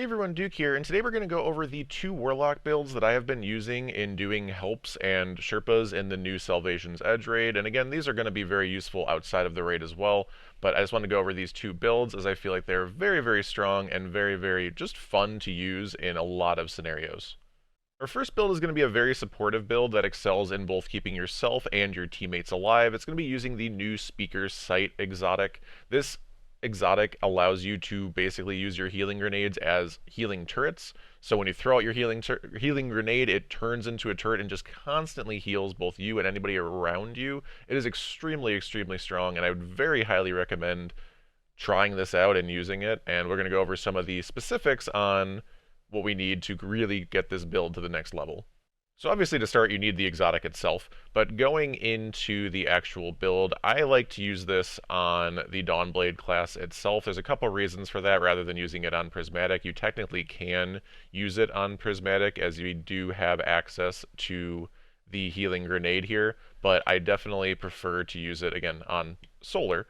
Hey everyone, Duke here, and today we're going to go over the two Warlock builds that I have been using in doing helps and Sherpas in the new Salvation's Edge raid. And again, these are going to be very useful outside of the raid as well, but I just want to go over these two builds as I feel like they're very, very strong and very, very just fun to use in a lot of scenarios. Our first build is going to be a very supportive build that excels in both keeping yourself and your teammates alive. It's going to be using the new Speaker's Sight exotic. This exotic allows you to basically use your healing grenades as healing turrets. So when you throw out your healing grenade, it turns into a turret and just constantly heals both you and anybody around you. It is extremely, extremely strong, and I would very highly recommend trying this out and using it. And we're going to go over some of the specifics on what we need to really get this build to the next level. So obviously to start you need the exotic itself, but going into the actual build, I like to use this on the Dawnblade class itself. There's a couple reasons for that rather than using it on Prismatic. You technically can use it on Prismatic as you do have access to the healing grenade here, but I definitely prefer to use it again on Solar.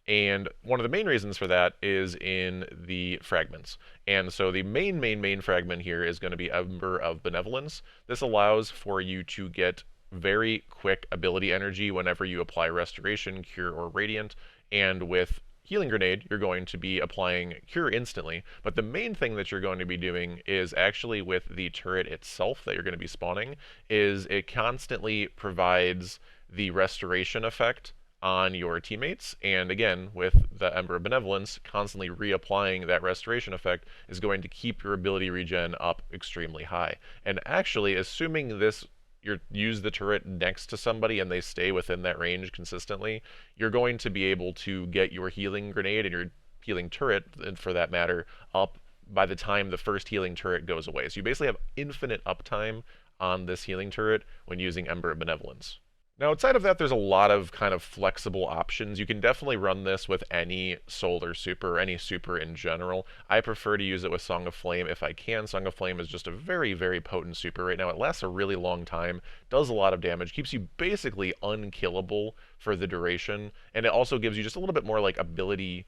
And one of the main reasons for that is in the fragments. And so the main fragment here is going to be Ember of Benevolence. This allows for you to get very quick ability energy whenever you apply Restoration, Cure, or Radiant. And with Healing Grenade, you're going to be applying Cure instantly. But the main thing that you're going to be doing is actually with the turret itself that you're going to be spawning, is it constantly provides the Restoration effect on your teammates, and again, with the Ember of Benevolence, constantly reapplying that restoration effect is going to keep your ability regen up extremely high. And actually, assuming this you use the turret next to somebody and they stay within that range consistently, you're going to be able to get your healing grenade and your healing turret, and for that matter, up by the time the first healing turret goes away. So you basically have infinite uptime on this healing turret when using Ember of Benevolence. Now, outside of that, there's a lot of kind of flexible options. You can definitely run this with any solar super, or any super in general. I prefer to use it with Song of Flame if I can. Song of Flame is just a very, very potent super right now. It lasts a really long time, does a lot of damage, keeps you basically unkillable for the duration, and it also gives you just a little bit more like ability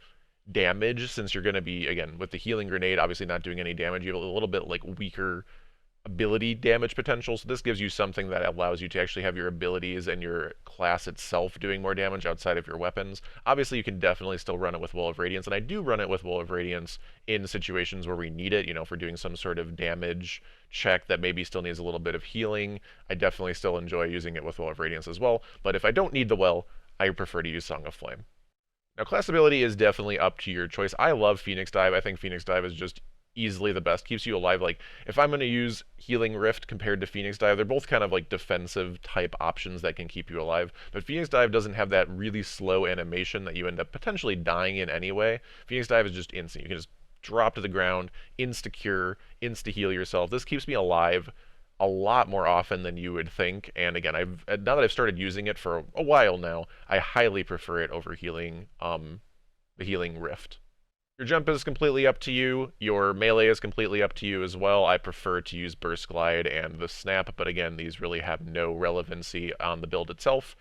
damage since you're going to be, again, with the healing grenade, obviously not doing any damage. You have a little bit like weaker ability damage potential, so this gives you something that allows you to actually have your abilities and your class itself doing more damage outside of your weapons. Obviously, you can definitely still run it with Will of Radiance, and I do run it with Will of Radiance in situations where we need it, you know, if we're doing some sort of damage check that maybe still needs a little bit of healing. I definitely still enjoy using it with Will of Radiance as well, but if I don't need the well, I prefer to use Song of Flame. Now, class ability is definitely up to your choice. I love Phoenix Dive. I think Phoenix Dive is just easily the best, keeps you alive. Like, if I'm going to use Healing Rift compared to Phoenix Dive, they're both kind of like defensive type options that can keep you alive, but Phoenix Dive doesn't have that really slow animation that you end up potentially dying in anyway. Phoenix Dive is just instant. You can just drop to the ground, insta-cure, insta-heal yourself. This keeps me alive a lot more often than you would think, and again, now that I've started using it for a while now, I highly prefer it over healing, the Healing Rift. Your jump is completely up to you. Your melee is completely up to you as well. I prefer to use Burst Glide and the Snap, but again, these really have no relevancy on the build itself.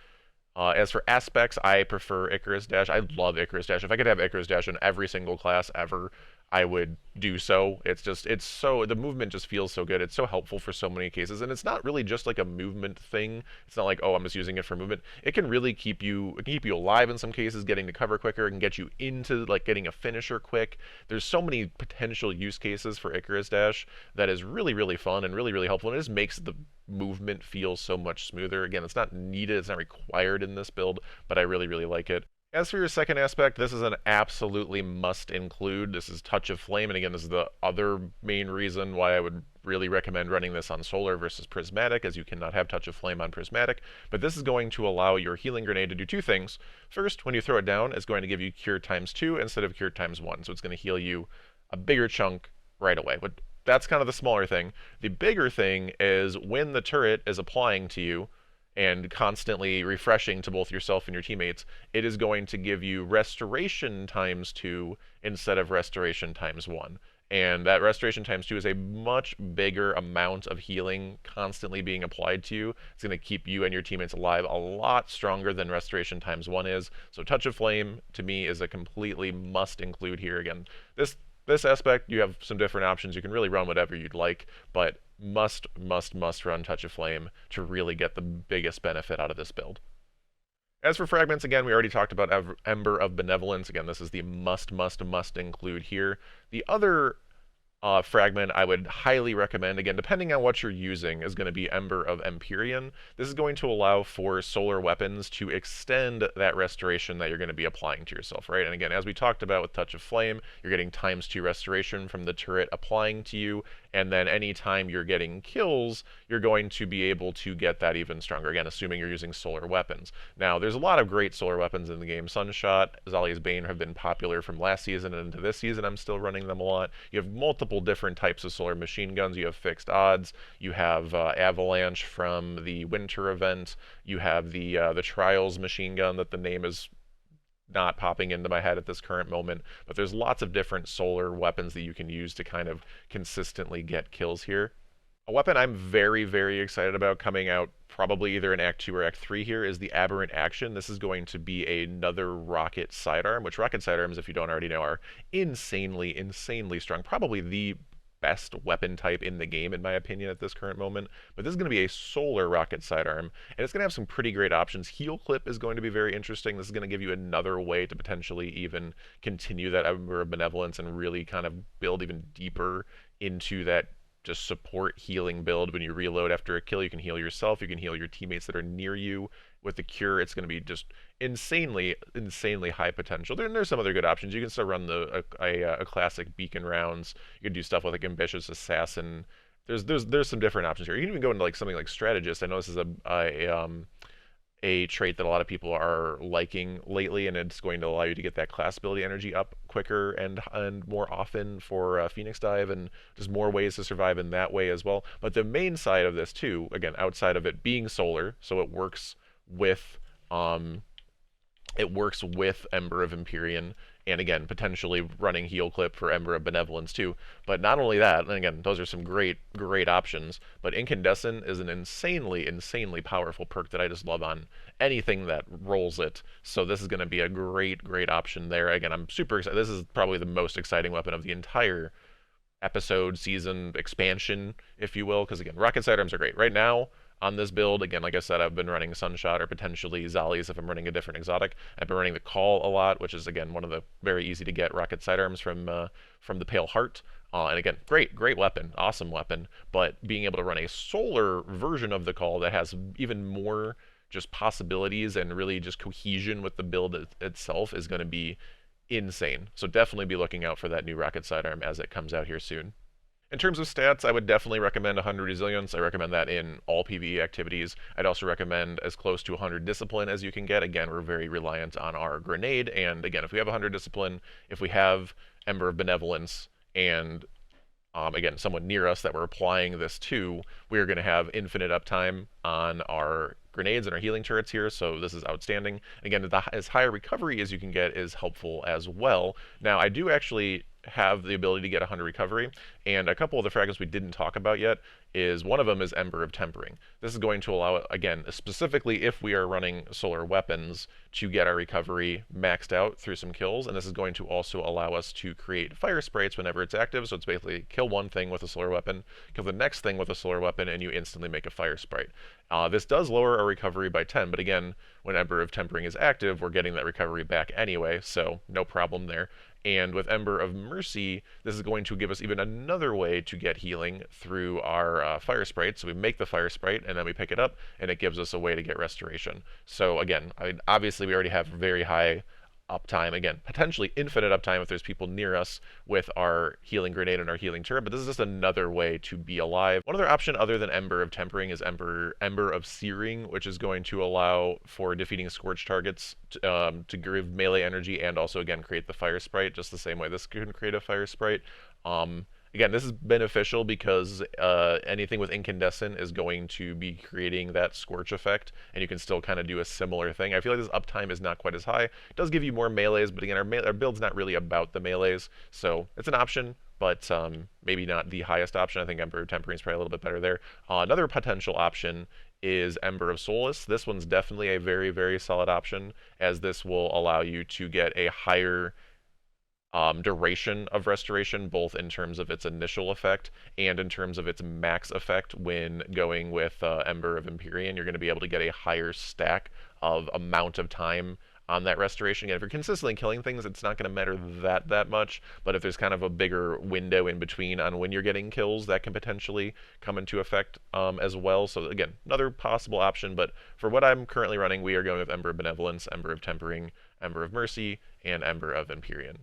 As for aspects, I prefer Icarus Dash. I love Icarus Dash. If I could have Icarus Dash in every single class ever, I would do so. The movement just feels so good. It's so helpful for so many cases, and it's not really just like a movement thing. It's not like, oh, I'm just using it for movement. It can really keep you alive in some cases, getting to cover quicker. It can get you into like getting a finisher quick. There's so many potential use cases for Icarus Dash that is really, really fun and really, really helpful, and it just makes the movement feel so much smoother. Again, it's not needed, it's not required in this build, but I really, really like it. As for your second aspect, this is an absolutely must include. This is Touch of Flame, and again, this is the other main reason why I would really recommend running this on Solar versus Prismatic, as you cannot have Touch of Flame on Prismatic. But this is going to allow your healing grenade to do two things. First, when you throw it down, it's going to give you Cure ×2 instead of Cure ×1, so it's going to heal you a bigger chunk right away. But that's kind of the smaller thing. The bigger thing is when the turret is applying to you, and constantly refreshing to both yourself and your teammates, it is going to give you Restoration ×2 instead of Restoration ×1. And that Restoration ×2 is a much bigger amount of healing constantly being applied to you. It's going to keep you and your teammates alive a lot stronger than Restoration ×1 is. So Touch of Flame, to me, is a completely must include here. Again, this this aspect, you have some different options. You can really run whatever you'd like, but must run Touch of Flame to really get the biggest benefit out of this build. As for fragments, again, we already talked about Ember of Benevolence. Again, this is the must include here. The other fragment I would highly recommend, again, depending on what you're using, is going to be Ember of Empyrean. This is going to allow for solar weapons to extend that restoration that you're going to be applying to yourself, right? And again, as we talked about with Touch of Flame, you're getting ×2 restoration from the turret applying to you, and then anytime you're getting kills, you're going to be able to get that even stronger, again, assuming you're using solar weapons. Now, there's a lot of great solar weapons in the game. Sunshot, Zali's Bane have been popular from last season and into this season. I'm still running them a lot. You have multiple different types of solar machine guns. You have fixed odds. You have Avalanche from the winter event. You have the Trials machine gun that the name is not popping into my head at this current moment, but there's lots of different solar weapons that you can use to kind of consistently get kills here. A weapon I'm very excited about coming out probably either in Act 2 or Act 3 here is the Aberrant Action. This is going to be another rocket sidearm, which rocket sidearms, if you don't already know, are insanely strong. Probably the best weapon type in the game, in my opinion, at this current moment. But this is going to be a solar rocket sidearm, and it's going to have some pretty great options. Heal Clip is going to be very interesting. This is going to give you another way to potentially even continue that Ember of Benevolence and really kind of build even deeper into that just support healing build. When you reload after a kill, you can heal yourself, you can heal your teammates that are near you. With the Cure, it's going to be just insanely high potential. There's some other good options. You can still run a classic Beacon rounds. You can do stuff with like Ambitious Assassin. There's some different options here. You can even go into like something like Strategist. I know this is a trait that a lot of people are liking lately, and it's going to allow you to get that class ability energy up quicker and more often for Phoenix Dive, and just more ways to survive in that way as well. But the main side of this too, again, outside of it being solar, so it works with Ember of Empyrean, and again, potentially running Heal Clip for Ember of Benevolence too. But not only that, and again, those are some great options, but Incandescent is an insanely powerful perk that I just love on anything that rolls it. So this is going to be a great option there. Again, I'm super excited. This is probably the most exciting weapon of the entire episode, season, expansion, if you will, because again, rocket sidearms are great. Right now, on this build, again, like I said, I've been running Sunshot or potentially Zali's if I'm running a different exotic. I've been running the Call a lot, which is, again, one of the very easy to get rocket sidearms from the Pale Heart. And again, great weapon, awesome weapon, but being able to run a solar version of the Call that has even more just possibilities and really just cohesion with the build itself is going to be insane. So definitely be looking out for that new rocket sidearm as it comes out here soon. In terms of stats, I would definitely recommend 100 Resilience. I recommend that in all PvE activities. I'd also recommend as close to 100 Discipline as you can get. Again, we're very reliant on our Grenade, and again, if we have 100 Discipline, if we have Ember of Benevolence, and again, someone near us that we're applying this to, we're going to have infinite uptime on our grenades and our healing turrets here, so this is outstanding. Again, as high a recovery as you can get is helpful as well. Now, I do actually have the ability to get 100 recovery, and a couple of the fragments we didn't talk about yet is one of them is Ember of Tempering. This is going to allow, again, specifically if we are running solar weapons, to get our recovery maxed out through some kills, and this is going to also allow us to create fire sprites whenever it's active. So it's basically kill one thing with a solar weapon, kill the next thing with a solar weapon, and you instantly make a fire sprite. This does lower our recovery by 10, but again, when Ember of Tempering is active, we're getting that recovery back anyway, so no problem there. And with Ember of Mercy, this is going to give us even another way to get healing through our fire sprite. So we make the fire sprite, and then we pick it up, and it gives us a way to get restoration. So again, obviously we already have very high uptime, again, potentially infinite uptime if there's people near us with our healing grenade and our healing turret, but this is just another way to be alive. One other option other than Ember of Tempering is Ember of Searing, which is going to allow for defeating scorched targets to give melee energy and also, again, create the fire sprite, just the same way this can create a fire sprite. Again, this is beneficial because anything with incandescent is going to be creating that scorch effect, and you can still kind of do a similar thing. I feel like this uptime is not quite as high. It does give you more melees, but again, our build's not really about the melees, so it's an option, but maybe not the highest option. I think Ember of Tempering is probably a little bit better there. Another potential option is Ember of Solace. This one's definitely a very, very solid option, as this will allow you to get a higher duration of restoration, both in terms of its initial effect and in terms of its max effect when going with Ember of Empyrean. You're going to be able to get a higher stack of amount of time on that restoration. Again, if you're consistently killing things, it's not going to matter that much. But if there's kind of a bigger window in between on when you're getting kills, that can potentially come into effect as well. So again, another possible option. But for what I'm currently running, we are going with Ember of Benevolence, Ember of Tempering, Ember of Mercy, and Ember of Empyrean.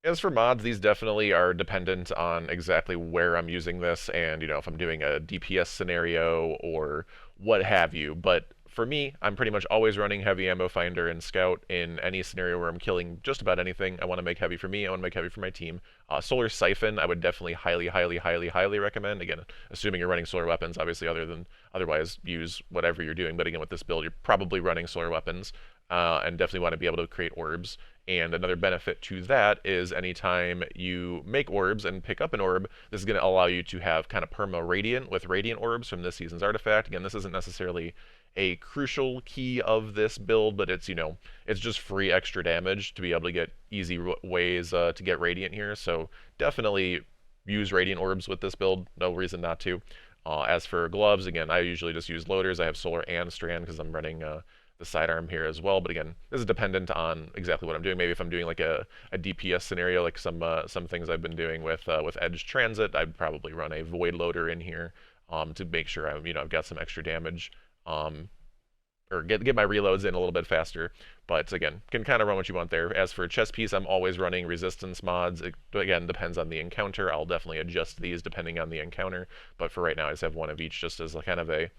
As for mods, these definitely are dependent on exactly where I'm using this and, if I'm doing a DPS scenario or what have you. But for me, I'm pretty much always running Heavy Ammo Finder and Scout in any scenario where I'm killing just about anything. I want to make heavy for me, I want to make heavy for my team. Solar Siphon, I would definitely highly recommend. Again, assuming you're running solar weapons, obviously, otherwise use whatever you're doing. But again, with this build, you're probably running solar weapons and definitely want to be able to create orbs. And another benefit to that is anytime you make orbs and pick up an orb, this is going to allow you to have kind of perma radiant with radiant orbs from this season's artifact. Again, this isn't necessarily a crucial key of this build, but it's just free extra damage to be able to get easy ways to get radiant here. So definitely use radiant orbs with this build. No reason not to. As for gloves, again, I usually just use loaders. I have solar and strand because I'm running the sidearm here as well. But again, this is dependent on exactly what I'm doing. Maybe if I'm doing like a DPS scenario, like some things I've been doing with Edge Transit, I'd probably run a Void Loader in here to make sure I've got some extra damage. Or get my reloads in a little bit faster. But again, can kind of run what you want there. As for chest piece, I'm always running resistance mods. It, again, depends on the encounter. I'll definitely adjust these depending on the encounter. But for right now, I just have one of each just as a kind of a,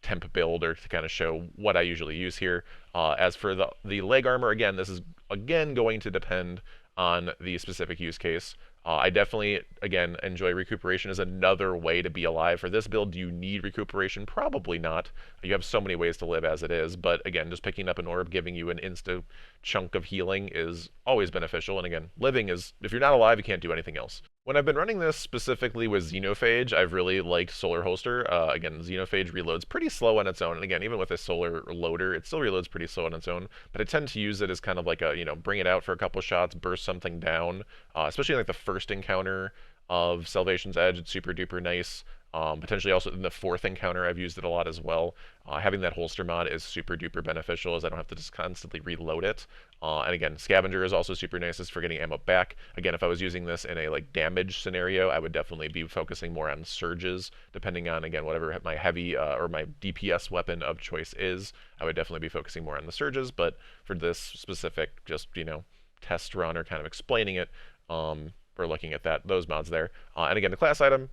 temp build or to kind of show what I usually use here. As for the leg armor, again, this is again going to depend on the specific use case. I definitely, again, enjoy recuperation as another way to be alive. For this build, do you need recuperation? Probably not. You have so many ways to live as it is, but again, just picking up an orb, giving you an insta chunk of healing is always beneficial. And again, living is, if you're not alive, you can't do anything else. When I've been running this specifically with Xenophage, I've really liked Solar Holster. Again, Xenophage reloads pretty slow on its own, and again, even with a Solar Loader, it still reloads pretty slow on its own, but I tend to use it as kind of like a, bring it out for a couple shots, burst something down, especially like the first encounter of Salvation's Edge. It's super duper nice. Potentially also in the fourth encounter, I've used it a lot as well. Having that holster mod is super duper beneficial as I don't have to just constantly reload it. And again, Scavenger is also super nice as for getting ammo back. Again, if I was using this in a like damage scenario, I would definitely be focusing more on surges, depending on, again, whatever my heavy or my DPS weapon of choice is. I would definitely be focusing more on the surges, but for this specific, just, test run or kind of explaining it, we're looking at those mods there. And again, the class item,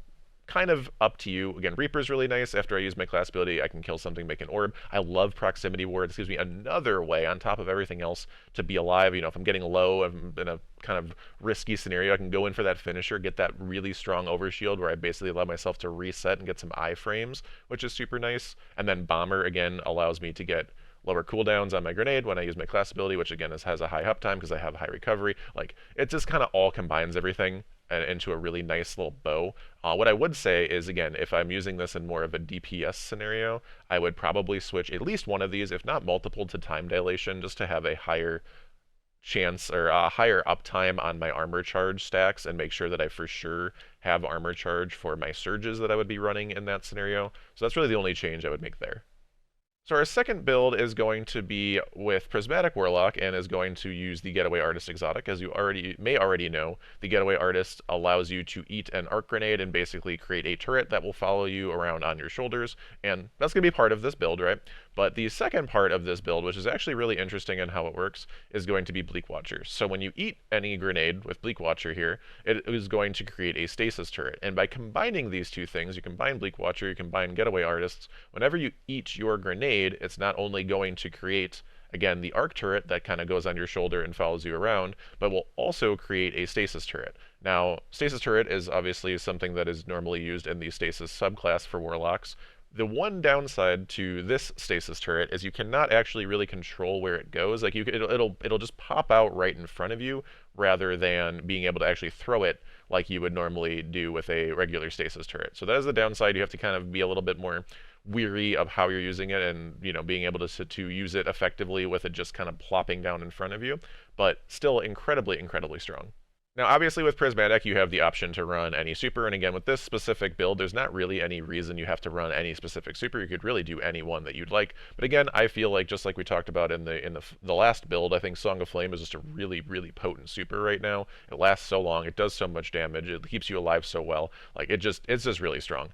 kind of up to you. Again, Reaper's really nice. After I use my class ability, I can kill something, make an orb. I love Proximity Ward. This gives me another way, on top of everything else, to be alive. If I'm getting low, I'm in a kind of risky scenario, I can go in for that finisher, get that really strong overshield where I basically allow myself to reset and get some iframes, which is super nice. And then Bomber, again, allows me to get lower cooldowns on my grenade when I use my class ability, which again has a high uptime because I have high recovery. Like, it just kind of all combines everything into a really nice little bow. What I would say is, again, if I'm using this in more of a DPS scenario, I would probably switch at least one of these, if not multiple, to time dilation, just to have a higher chance or a higher uptime on my armor charge stacks and make sure that I for sure have armor charge for my surges that I would be running in that scenario. So that's really the only change I would make there. So our second build is going to be with Prismatic Warlock and is going to use the Getaway Artist exotic. As you may already know, the Getaway Artist allows you to eat an arc grenade and basically create a turret that will follow you around on your shoulders, and that's going to be part of this build, right? But the second part of this build, which is actually really interesting in how it works, is going to be Bleak Watcher. So when you eat any grenade with Bleak Watcher here, it is going to create a stasis turret. And by combining these two things, you combine Bleak Watcher, you combine Getaway Artists, whenever you eat your grenade, it's not only going to create, again, the arc turret that kind of goes on your shoulder and follows you around, but will also create a stasis turret. Now, stasis turret is obviously something that is normally used in the stasis subclass for warlocks, The one downside to this stasis turret is you cannot actually really control where it goes. Like it'll just pop out right in front of you rather than being able to actually throw it like you would normally do with a regular stasis turret. So that is the downside. You have to kind of be a little bit more weary of how you're using it and being able to use it effectively with it just kind of plopping down in front of you, but still incredibly strong. Now, obviously with Prismatic, you have the option to run any super, and again, with this specific build, there's not really any reason you have to run any specific super. You could really do any one that you'd like. But again, I feel like, just like we talked about in the last build, I think Song of Flame is just a really potent super right now. It lasts so long, it does so much damage, it keeps you alive so well. Like, it's just really strong.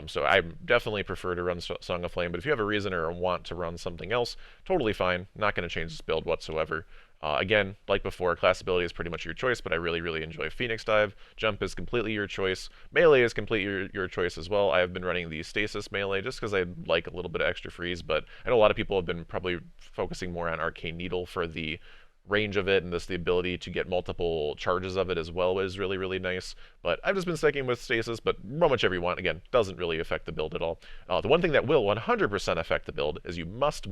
So I definitely prefer to run Song of Flame, but if you have a reason or want to run something else, totally fine. Not going to change this build whatsoever. Again, like before, class ability is pretty much your choice, but I really enjoy Phoenix Dive. Jump is completely your choice. Melee is completely your choice as well. I have been running the Stasis Melee just because I like a little bit of extra freeze, but I know a lot of people have been probably focusing more on Arcane Needle for the range of it, and the ability to get multiple charges of it as well is really nice. But I've just been sticking with Stasis, but run whichever you want. Again, doesn't really affect the build at all. The one thing that will 100% affect the build is you must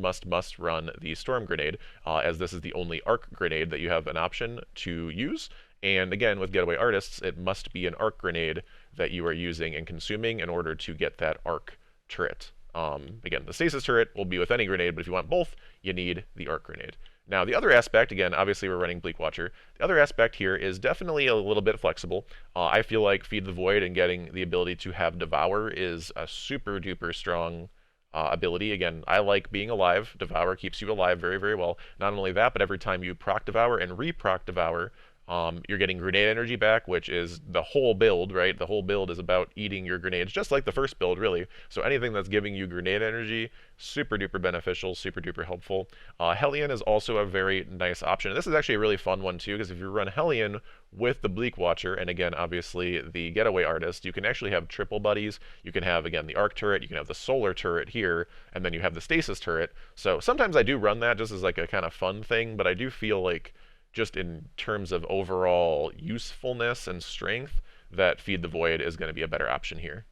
run the Storm Grenade, as this is the only arc grenade that you have an option to use. And again, with Getaway Artists, it must be an arc grenade that you are using and consuming in order to get that arc turret. Again, the Stasis turret will be with any grenade, but if you want both, you need the arc grenade. Now, the other aspect, again, obviously we're running Bleak Watcher. The other aspect here is definitely a little bit flexible. I feel like Feed the Void and getting the ability to have Devour is a super duper strong ability. Again, I like being alive. Devour keeps you alive very well. Not only that, but every time you proc Devour and re-proc Devour, you're getting grenade energy back, which is the whole build, right? The whole build is about eating your grenades, just like the first build, really. So anything that's giving you grenade energy, super duper beneficial, super duper helpful. Hellion is also a very nice option. And this is actually a really fun one, too, because if you run Hellion with the Bleak Watcher, and again, obviously, the Getaway Artist, you can actually have triple buddies. You can have, again, the Arc turret, you can have the Solar turret here, and then you have the Stasis turret. So sometimes I do run that just as like a kind of fun thing, but I do feel like just in terms of overall usefulness and strength, that Feed the Void is going to be a better option here.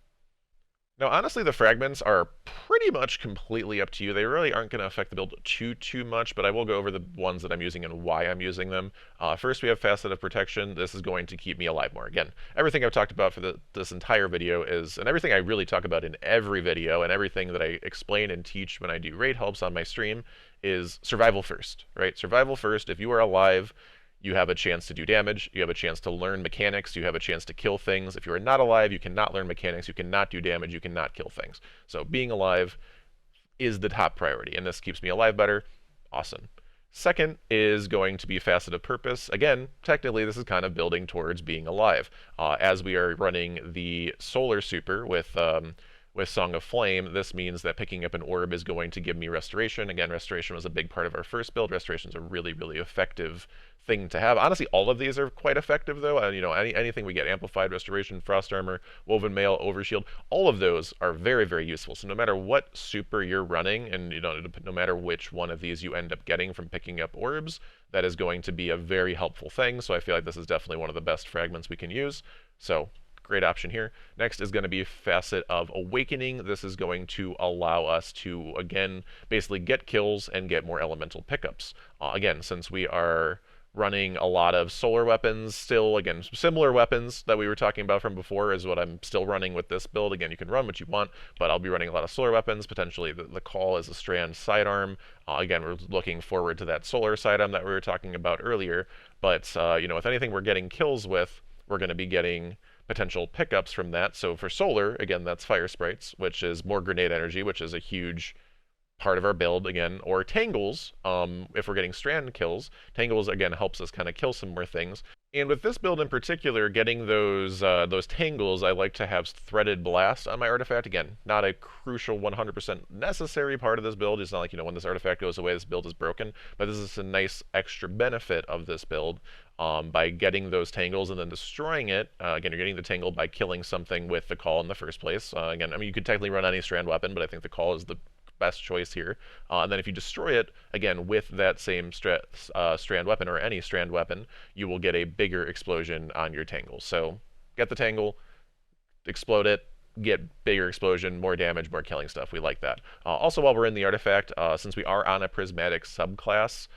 Now, honestly, the fragments are pretty much completely up to you. They really aren't going to affect the build too much, but I will go over the ones that I'm using and why I'm using them. First, we have Facet of Protection. This is going to keep me alive more. Again, everything I've talked about for this entire video is, and everything I really talk about in every video, and everything that I explain and teach when I do raid helps on my stream, is survival first, right? Survival first. If you are alive, you have a chance to do damage, you have a chance to learn mechanics, you have a chance to kill things. If you are not alive, you cannot learn mechanics, you cannot do damage, you cannot kill things. So being alive is the top priority, and this keeps me alive better. Awesome. Second is going to be Facet of Purpose. Again, technically this is kind of building towards being alive. As we are running the Solar Super with Song of Flame, this means that picking up an orb is going to give me Restoration. Again, Restoration was a big part of our first build. Restoration is a really effective thing to have. Honestly, all of these are quite effective, though. Anything we get, Amplified Restoration, Frost Armor, Woven Mail, Overshield, all of those are very useful. So no matter what super you're running, and no matter which one of these you end up getting from picking up orbs, that is going to be a very helpful thing. So I feel like this is definitely one of the best fragments we can use. So great option here. Next is going to be Facet of Awakening. This is going to allow us to, again, basically get kills and get more elemental pickups. Again, since we are running a lot of solar weapons still, again, similar weapons that we were talking about from before is what I'm still running with this build. Again, you can run what you want, but I'll be running a lot of solar weapons. Potentially the Call is a Strand sidearm. Again, we're looking forward to that solar sidearm that we were talking about earlier. But, with anything we're getting kills with, we're going to be getting potential pickups from that. So for solar, again, that's Fire Sprites, which is more grenade energy, which is a huge part of our build, again, or Tangles, if we're getting strand kills. Tangles, again, helps us kind of kill some more things. And with this build in particular, getting those Tangles, I like to have Threaded Blast on my artifact. Again, not a crucial 100% necessary part of this build. It's not like, when this artifact goes away, this build is broken, but this is a nice extra benefit of this build. By getting those Tangles and then destroying it. Again, you're getting the Tangle by killing something with the Call in the first place. Again, you could technically run any strand weapon, but I think the Call is the best choice here. And then if you destroy it, again, with that same strand weapon, or any strand weapon, you will get a bigger explosion on your Tangle. So get the Tangle, explode it, get bigger explosion, more damage, more killing stuff. We like that. Also, while we're in the artifact, since we are on a prismatic subclass,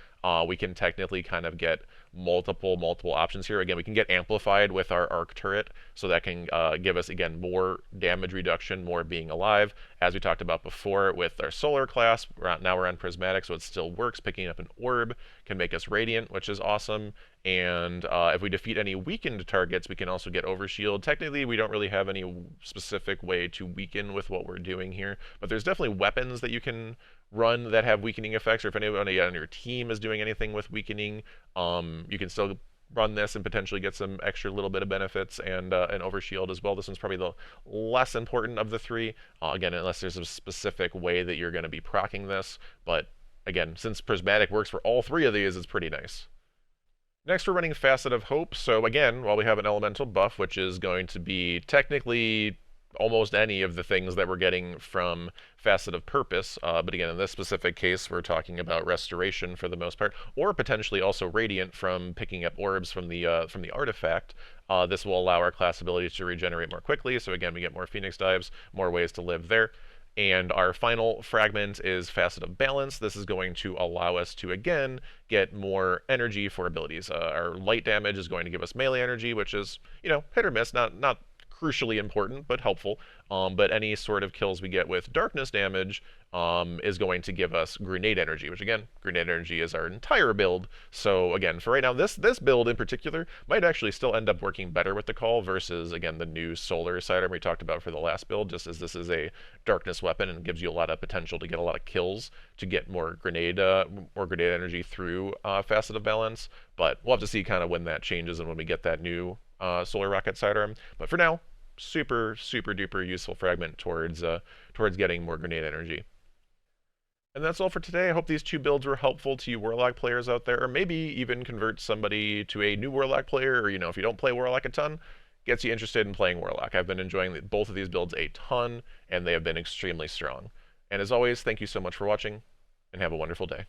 we can technically kind of get multiple options here. Again, we can get amplified with our arc turret, so that can give us, again, more damage reduction, more being alive. As we talked about before with our solar class, now we're on prismatic, so it still works. Picking up an orb can make us radiant, which is awesome. And if we defeat any weakened targets, we can also get overshield. Technically, we don't really have any specific way to weaken with what we're doing here, but there's definitely weapons that you can run that have weakening effects, or if anybody on your team is doing anything with weakening, you can still run this and potentially get some extra little bit of benefits and an overshield as well. This one's probably the less important of the three, again, unless there's a specific way that you're going to be proccing this, but again, since prismatic works for all three of these, it's pretty nice. Next, we're running Facet of Hope. So again, while we have an elemental buff, which is going to be technically almost any of the things that we're getting from Facet of Purpose, but again, in this specific case, we're talking about restoration for the most part, or potentially also radiant from picking up orbs from the artifact. This will allow our class abilities to regenerate more quickly. So again, we get more Phoenix Dives, more ways to live there. And our final fragment is Facet of Balance. This is going to allow us to, again, get more energy for abilities. Our light damage is going to give us melee energy, which is, hit or miss, not crucially important, but helpful. But any sort of kills we get with darkness damage is going to give us grenade energy, which again, grenade energy is our entire build. So again, for right now, this build in particular might actually still end up working better with the call versus, again, the new solar sidearm we talked about for the last build, just as this is a darkness weapon and gives you a lot of potential to get a lot of kills to get more grenade energy through Facet of Balance. But we'll have to see kind of when that changes and when we get that new solar rocket sidearm. But for now, super duper useful fragment towards getting more grenade energy. And that's all for today. I hope these two builds were helpful to you Warlock players out there, or maybe even convert somebody to a new Warlock player, or if you don't play Warlock a ton, gets you interested in playing Warlock. I've been enjoying both of these builds a ton, and they have been extremely strong. And as always, thank you so much for watching, and have a wonderful day.